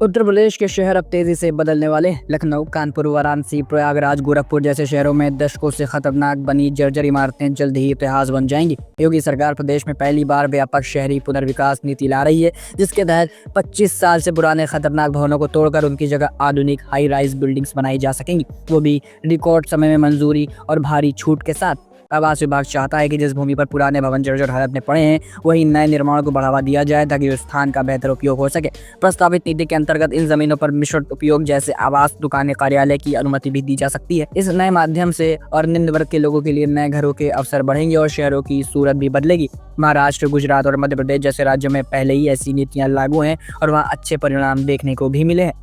उत्तर प्रदेश के शहर अब तेजी से बदलने वाले हैं। लखनऊ, कानपुर, वाराणसी, प्रयागराज, गोरखपुर जैसे शहरों में दशकों से खतरनाक बनी जर्जर इमारतें जल्द ही इतिहास बन जाएंगी। योगी सरकार प्रदेश में पहली बार व्यापक शहरी पुनर्विकास नीति ला रही है, जिसके तहत 25 साल से पुराने खतरनाक भवनों को तोड़कर उनकी जगह आधुनिक हाई राइज बिल्डिंग्स बनाई जा सकेंगी, वो भी रिकॉर्ड समय में मंजूरी और भारी छूट के साथ। आवास विभाग चाहता है कि जिस भूमि पर पुराने भवन जर्जर हालत में पड़े हैं वहीं नए निर्माण को बढ़ावा दिया जाए ताकि उस स्थान का बेहतर उपयोग हो सके। प्रस्तावित नीति के अंतर्गत इन जमीनों पर मिश्रित उपयोग जैसे आवास, दुकानें, कार्यालय की अनुमति भी दी जा सकती है। इस नए माध्यम से और निम्न वर्ग के लोगों के लिए नए घरों के अवसर बढ़ेंगे और शहरों की सूरत भी बदलेगी। महाराष्ट्र, गुजरात और मध्य प्रदेश जैसे राज्यों में पहले ही ऐसी नीतियां लागू हैं और वहाँ अच्छे परिणाम देखने को भी मिले हैं।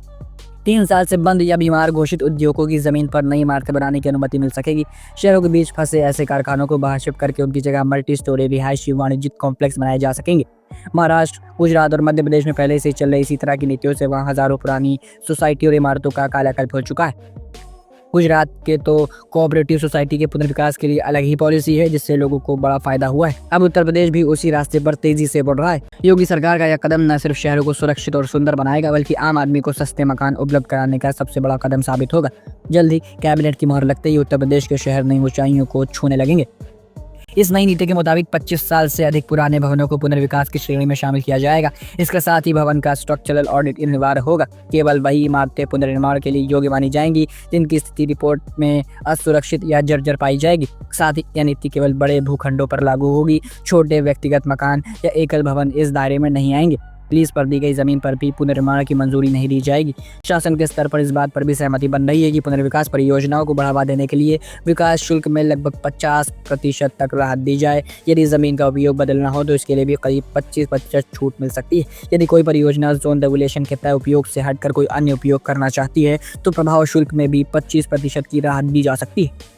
3 साल से बंद या बीमार घोषित उद्योगों की जमीन पर नई इमारतें बनाने की अनुमति मिल सकेगी। शहरों के बीच फंसे ऐसे कारखानों को बाहर शिफ्ट करके उनकी जगह मल्टी स्टोरी रिहायशी वाणिज्यिक कॉम्प्लेक्स बनाए जा सकेंगे। महाराष्ट्र, गुजरात और मध्य प्रदेश में पहले से चल रही इसी तरह की नीतियों से वहाँ हजारों पुरानी सोसाइटी और इमारतों का कायाकल्प हो चुका है। गुजरात के तो कोऑपरेटिव सोसाइटी के पुनर्विकास के लिए अलग ही पॉलिसी है, जिससे लोगों को बड़ा फायदा हुआ है। अब उत्तर प्रदेश भी उसी रास्ते पर तेजी से बढ़ रहा है। योगी सरकार का यह कदम न सिर्फ शहरों को सुरक्षित और सुंदर बनाएगा, बल्कि आम आदमी को सस्ते मकान उपलब्ध कराने का सबसे बड़ा कदम साबित होगा। जल्द ही कैबिनेट की मोहर लगते ही उत्तर प्रदेश के शहर नई ऊंचाइयों को छूने लगेंगे। इस नई नीति के मुताबिक 25 साल से अधिक पुराने भवनों को पुनर्विकास की श्रेणी में शामिल किया जाएगा। इसके साथ ही भवन का स्ट्रक्चरल ऑडिट अनिवार्य होगा। केवल वही इमारतें पुनर्निर्माण के लिए योग्य मानी जाएंगी जिनकी स्थिति रिपोर्ट में असुरक्षित या जर्जर पाई जाएगी। साथ ही यह नीति केवल बड़े भूखंडों पर लागू होगी। छोटे व्यक्तिगत मकान या एकल भवन इस दायरे में नहीं आएंगे। लीज पर दी गई जमीन पर भी पुनर्निर्माण की मंजूरी नहीं दी जाएगी। शासन के स्तर पर इस बात पर भी सहमति बन रही है कि पुनर्विकास परियोजनाओं को बढ़ावा देने के लिए विकास शुल्क में लगभग 50% तक राहत दी जाए। यदि जमीन का उपयोग बदलना हो तो इसके लिए भी करीब 25% छूट मिल सकती है। यदि कोई परियोजना जोन रेगुलेशन के तय उपयोग से हटकर कोई अन्य उपयोग करना चाहती है तो प्रभाव शुल्क में भी 25% की राहत दी जा सकती है।